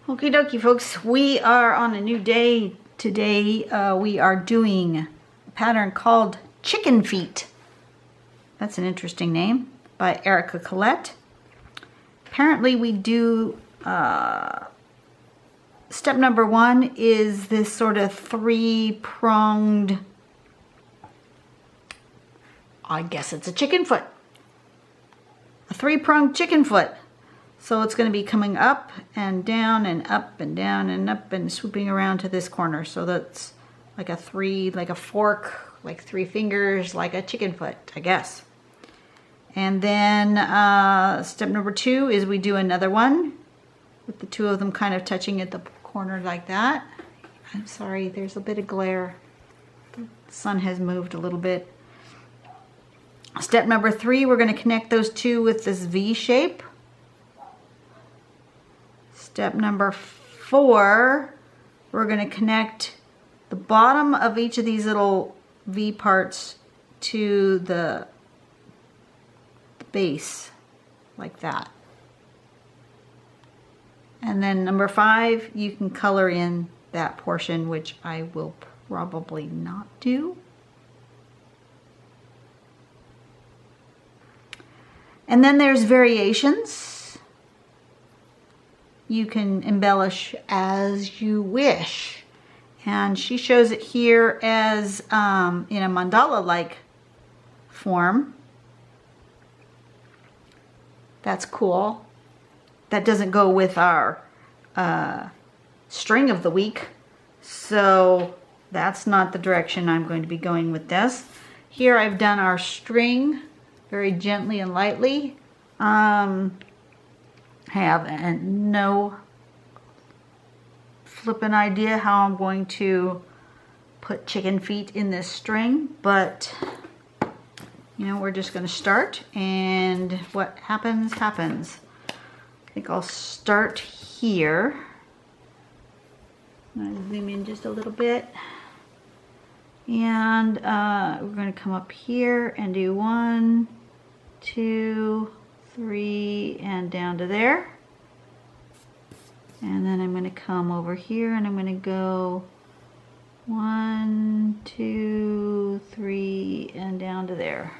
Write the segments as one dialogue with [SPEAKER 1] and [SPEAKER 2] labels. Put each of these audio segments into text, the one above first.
[SPEAKER 1] Okie dokie, folks, we are on a new day today. We are doing a pattern called Chicken Feet. That's an interesting name, by Erica Collette. Apparently we do, step number 1 is this sort of 3-pronged, I guess it's a chicken foot. A 3-pronged chicken foot. So it's going to be coming up and down and up and down and up and swooping around to this corner. So that's like like a fork, like 3 fingers, like a chicken foot, I guess. And then step number 2 is we do another one with the 2 of them kind of touching at the corner like that. I'm sorry, there's a bit of glare. The sun has moved a little bit. Step number 3, we're going to connect those 2 with this V shape. Step number 4, we're going to connect the bottom of each of these little V parts to the base, like that. And then number 5, you can color in that portion, which I will probably not do. And then there's variations. You can embellish as you wish. And she shows it here as in a mandala-like form. That's cool. That doesn't go with our string of the week. So that's not the direction I'm going to be going with this. Here I've done our string very gently and lightly. Have no flippin' idea how I'm going to put chicken feet in this string, but you know, we're just going to start, and what happens happens. I think I'll start here. I'm going to zoom in just a little bit, and we're going to come up here and do 1, 2, 3, and down to there. And then I'm going to come over here and I'm going to go 1, 2, 3, and down to there.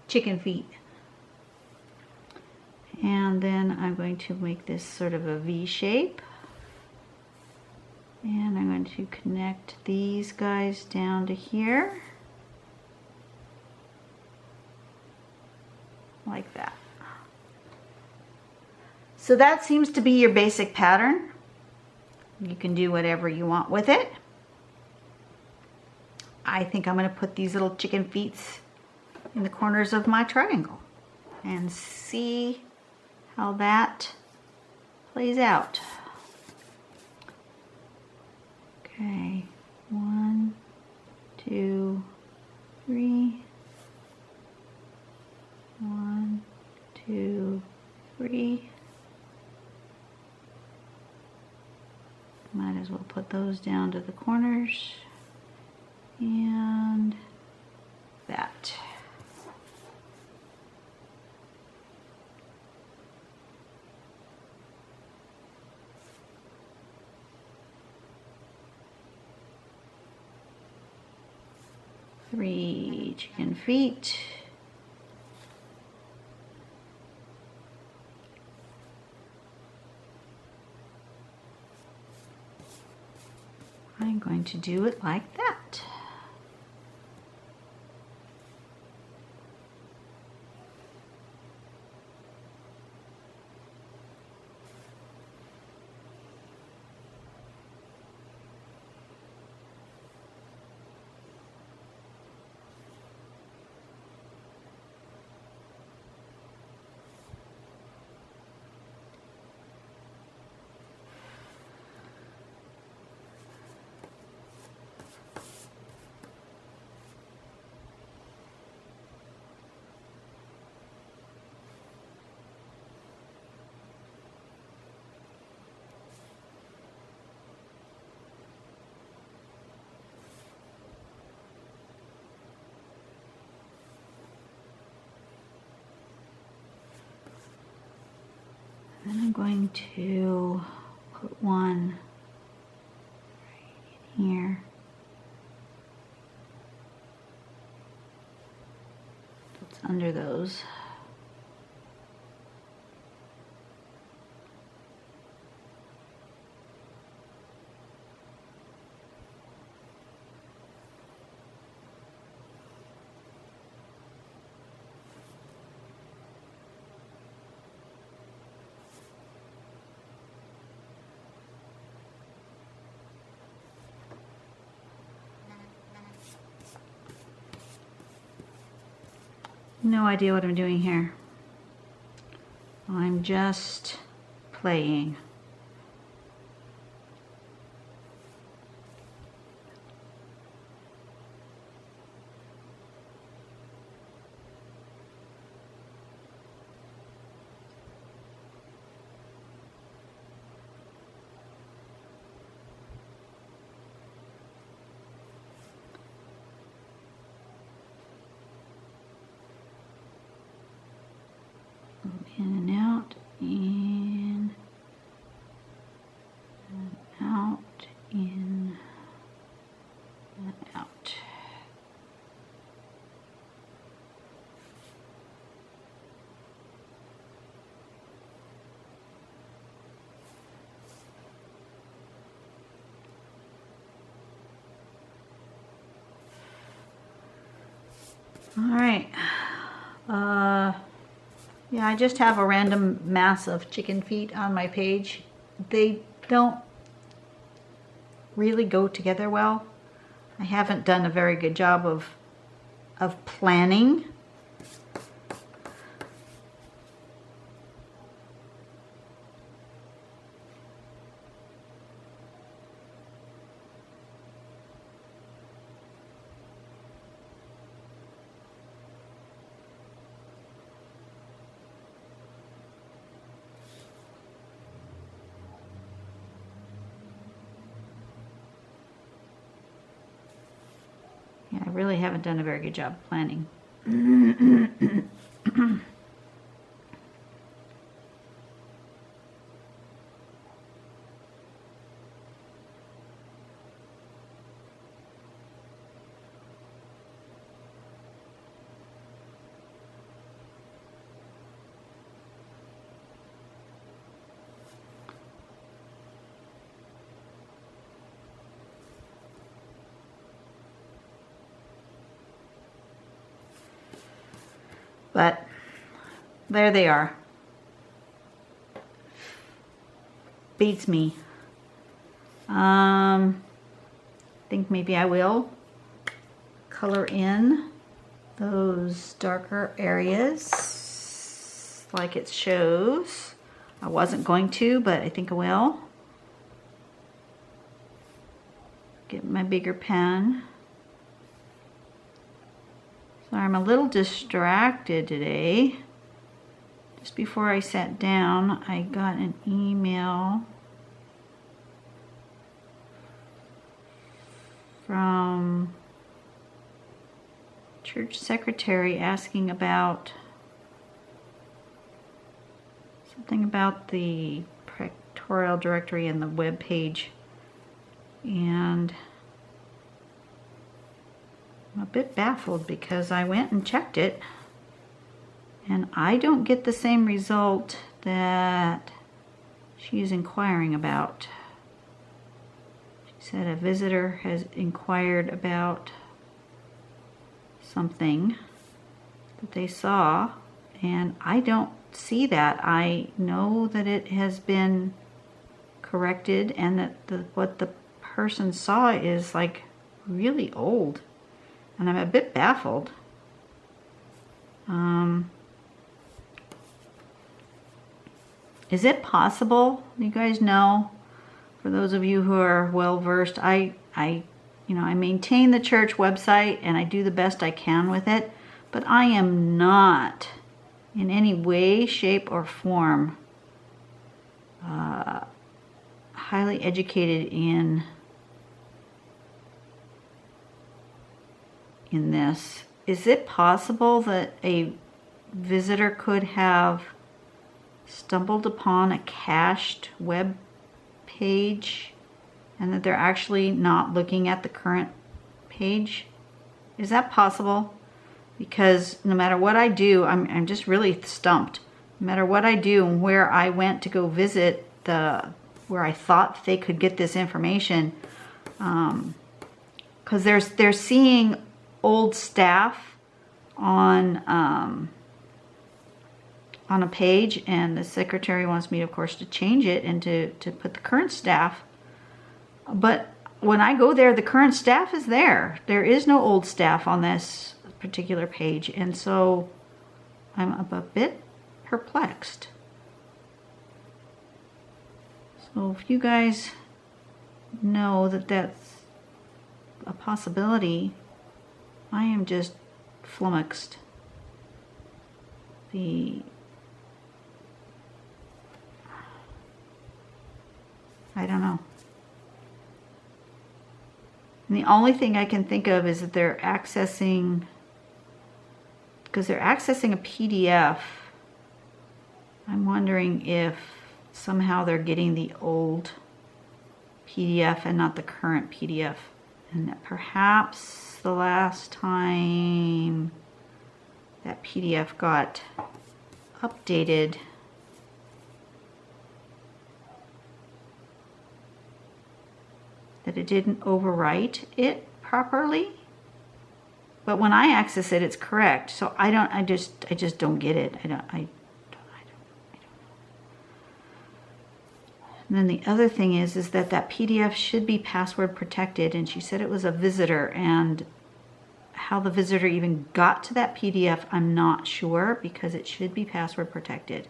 [SPEAKER 1] Chicken feet. And then I'm going to make this sort of a V shape. And I'm going to connect these guys down to here. Like that. So that seems to be your basic pattern. You can do whatever you want with it. I think I'm going to put these little chicken feet in the corners of my triangle and see how that plays out. Okay, 1, 2, 3. 1, 2, 3. Might as well put those down to the corners. And that. Three chicken feet. I'm going to do it like that. Then I'm going to put one right in here. It's under those. No idea what I'm doing here. I'm just playing. In and out, in and out, in and out. All right. Yeah, I just have a random mass of chicken feet on my page. They don't really go together well. I haven't done a very good job of planning. Yeah, I really haven't done a very good job planning. But there they are. Beats me. Think maybe I will color in those darker areas like it shows. I wasn't going to, but I think I will. Get my bigger pen. Sorry, I'm a little distracted today. Just before I sat down, I got an email from church secretary asking about something about the pictorial directory and the web page, and I'm a bit baffled because I went and checked it and I don't get the same result that she's inquiring about. She said a visitor has inquired about something that they saw, and I don't see that. I know that it has been corrected and that what the person saw is like really old, and I'm a bit baffled. Is it possible? You guys know, for those of you who are well versed, I maintain the church website and I do the best I can with it, but I am not in any way, shape, or form highly educated in this. Is it possible that a visitor could have stumbled upon a cached web page and that they're actually not looking at the current page? Is that possible? Because no matter what I do, I'm just really stumped. No matter what I do and where I went to go visit where I thought they could get this information, because they're seeing old staff on a page, and the secretary wants me, of course, to change it and to put the current staff. But when I go there, the current staff is there. There is no old staff on this particular page, and so I'm a bit perplexed. So if you guys know that that's a possibility, I am just flummoxed. I don't know. And the only thing I can think of is that they're accessing, because they're accessing a PDF. I'm wondering if somehow they're getting the old PDF and not the current PDF. And that perhaps the last time that PDF got updated, that it didn't overwrite it properly. But when I access it, it's correct. So I just don't get it. I don't know. And then the other thing is that PDF should be password protected, and she said it was a visitor, and how the visitor even got to that PDF, I'm not sure, because it should be password protected.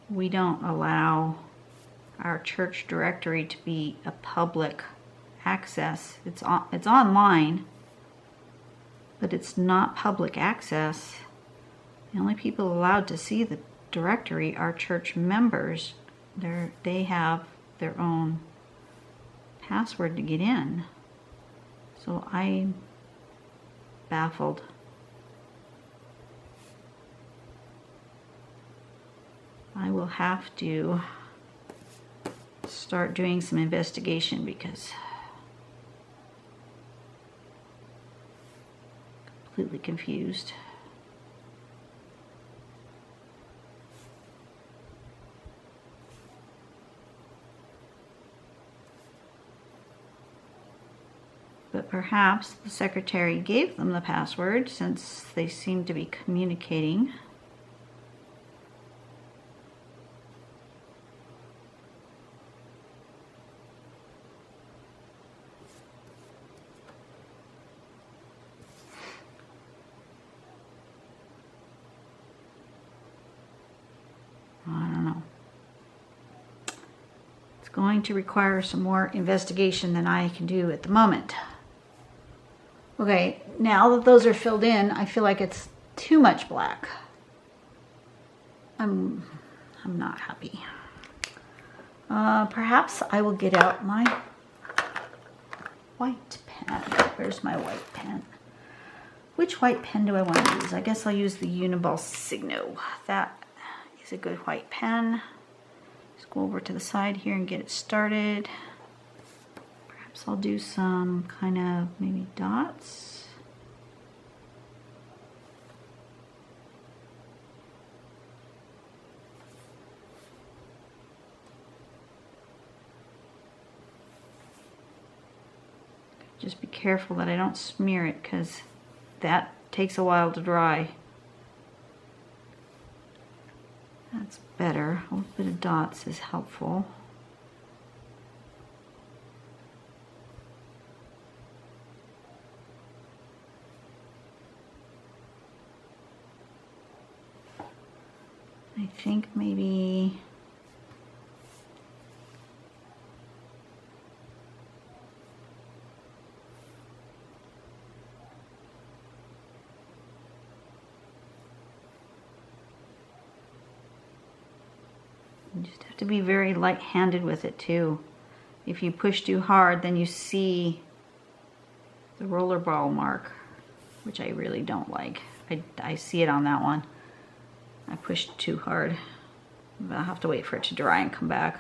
[SPEAKER 1] We don't allow our church directory to be a public access. It's online, but it's not public access. The only people allowed to see the directory are church members. They have their own password to get in. So I'm baffled. I will have to start doing some investigation because I'm completely confused. But perhaps the secretary gave them the password since they seem to be communicating. Going to require some more investigation than I can do at the moment. Okay, now that those are filled in, I feel like it's too much black. I'm not happy. Perhaps I will get out my white pen. Where's my white pen? Which white pen do I want to use? I guess I'll use the Uniball Signo. That is a good white pen. Just go over to the side here and get it started. Perhaps I'll do some kind of maybe dots. Just be careful that I don't smear it because that takes a while to dry. That's better. A little bit of dots is helpful. I think maybe you just have to be very light-handed with it too. if you push too hard, then you see the rollerball mark, which I really don't like. I see it on that one. I pushed too hard. But I'll have to wait for it to dry and come back.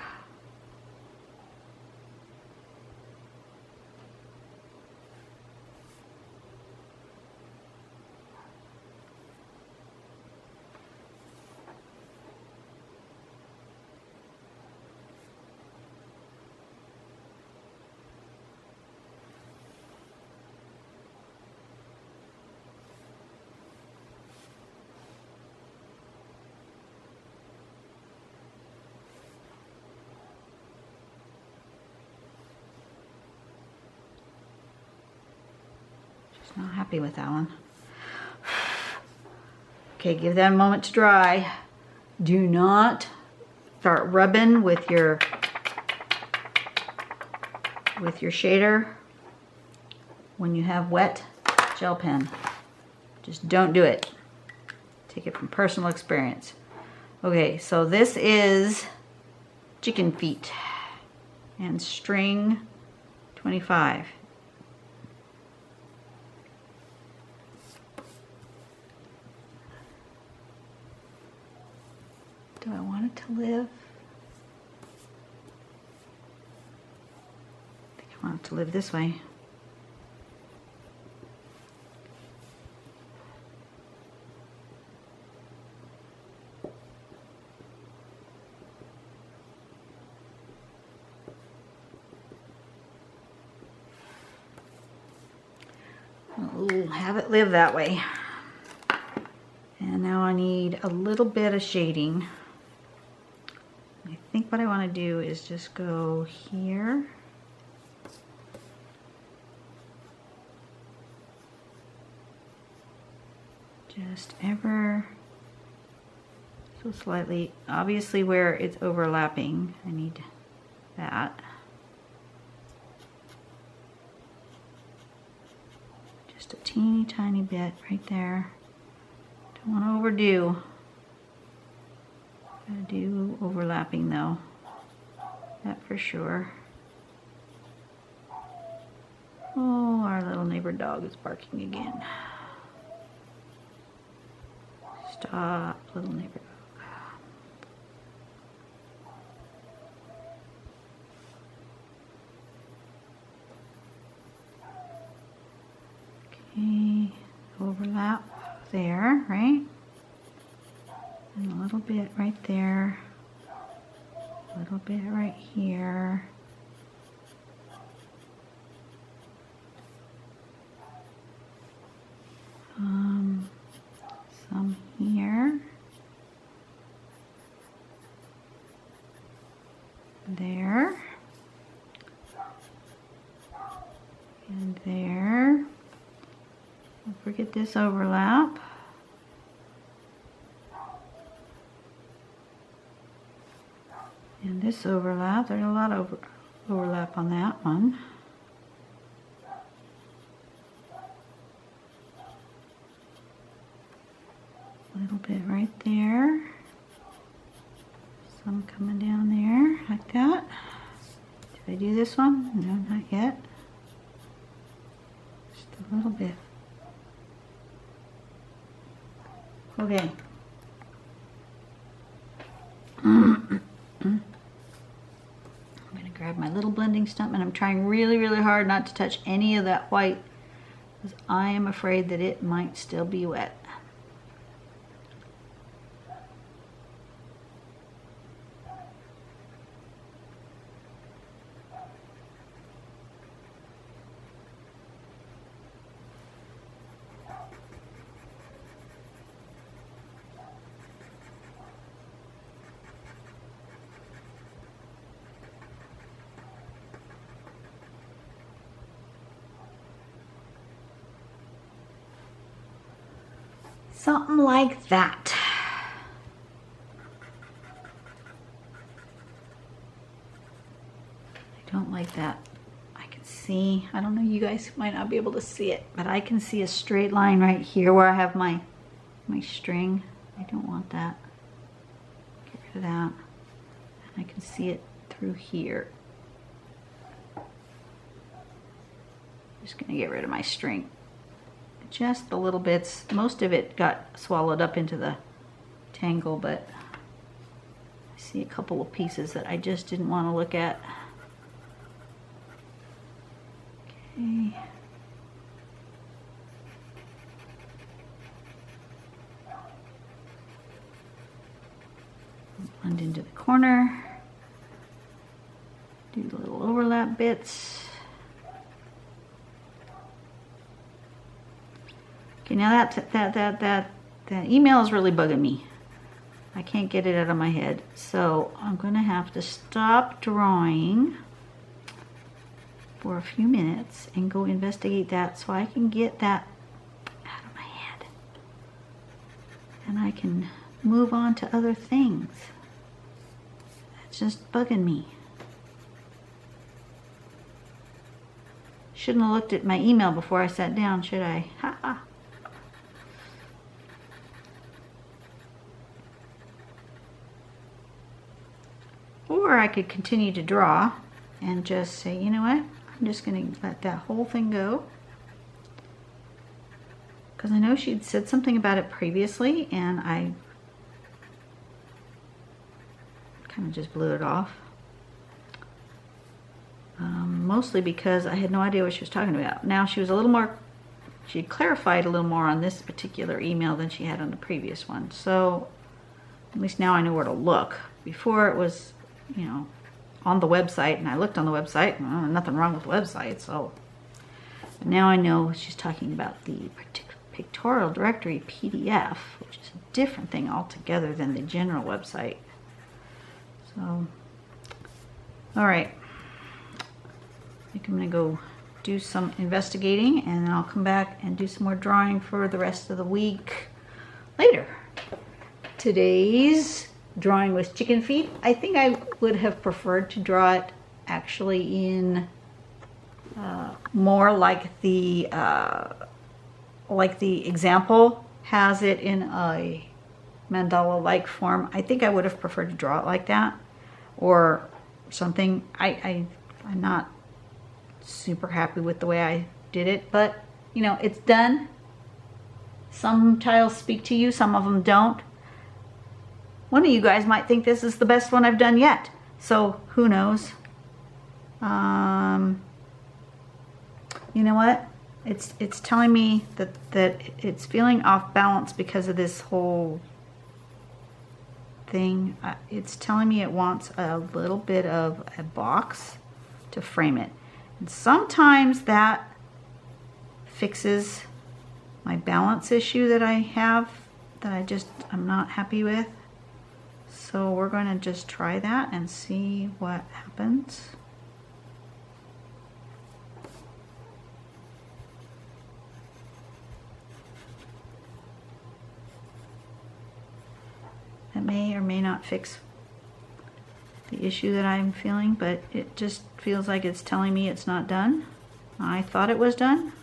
[SPEAKER 1] Not happy with that one. Okay, give that a moment to dry. Do not start rubbing with your shader when you have wet gel pen. Just don't do it. Take it from personal experience. Okay, so this is chicken feet and string 25. Do I want it to live? I think I want it to live this way. We'll have it live that way. And now I need a little bit of shading. I think what I want to do is just go here. Just ever so slightly. Obviously where it's overlapping, I need that. Just a teeny tiny bit right there. Don't want to overdo. Gotta do overlapping though, that for sure. Oh, our little neighbor dog is barking again. Stop, little neighbor dog. Okay, overlap there, right? And a little bit right there, a little bit right here. Some here. There. And there. Don't forget this overlap. And this overlap, there's a lot of overlap on that one. A little bit right there. Some coming down there, like that. Did I do this one? No, not yet. Just a little bit. Okay. I'm going to grab my little blending stump, and I'm trying really, really hard not to touch any of that white because I am afraid that it might still be wet. Something like that. I don't like that. I can see, I don't know, you guys might not be able to see it, but I can see a straight line right here where I have my string. I don't want that. Get rid of that. And I can see it through here. Just gonna get rid of my string. Just the little bits. Most of it got swallowed up into the tangle, but I see a couple of pieces that I just didn't want to look at. Okay. Blend into the corner. Do the little overlap bits. Okay, now that email is really bugging me. I can't get it out of my head. So I'm gonna have to stop drawing for a few minutes and go investigate that so I can get that out of my head. And I can move on to other things. It's just bugging me. Shouldn't have looked at my email before I sat down, should I? Ha ha. Or I could continue to draw and just say, you know what? I'm just going to let that whole thing go. Because I know she'd said something about it previously and I kind of just blew it off. Mostly because I had no idea what she was talking about. Now she was a little more, she had clarified a little more on this particular email than she had on the previous one. So at least now I know where to look. Before it was, you know, on the website, and I looked on the website, and nothing wrong with the website, so now I know she's talking about the pictorial directory PDF, which is a different thing altogether than the general website. So, all right, I think I'm gonna go do some investigating, and then I'll come back and do some more drawing for the rest of the week later. Today's drawing was chicken feet. I think I would have preferred to draw it actually in more like the example has it in a mandala-like form. I think I would have preferred to draw it like that or something. I'm not super happy with the way I did it, but you know, it's done. Some tiles speak to you, some of them don't. One of you guys might think this is the best one I've done yet. So who knows? You know what? It's telling me that it's feeling off balance because of this whole thing. It's telling me it wants a little bit of a box to frame it. And sometimes that fixes my balance issue that I have, that I'm not happy with. So we're going to just try that and see what happens. That may or may not fix the issue that I'm feeling, but it just feels like it's telling me it's not done. I thought it was done,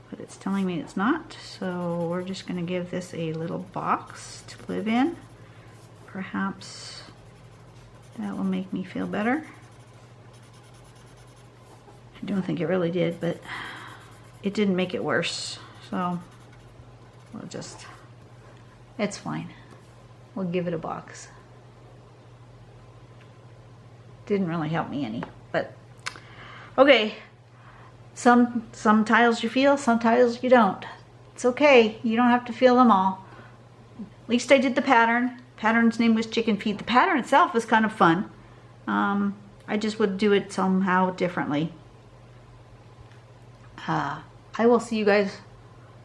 [SPEAKER 1] but it's telling me it's not. So we're just going to give this a little box to live in. Perhaps that will make me feel better. I don't think it really did, but it didn't make it worse. So we'll just, it's fine. We'll give it a box. Didn't really help me any, but okay. Some tiles you feel, some tiles you don't. It's okay. You don't have to feel them all. At least I did the pattern. Pattern's name was Chicken Feet. The pattern itself was kind of fun. I just would do it somehow differently. I will see you guys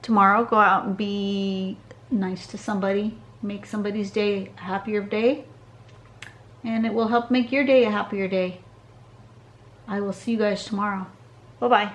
[SPEAKER 1] tomorrow. Go out and be nice to somebody. Make somebody's day a happier day. And it will help make your day a happier day. I will see you guys tomorrow. Bye-bye.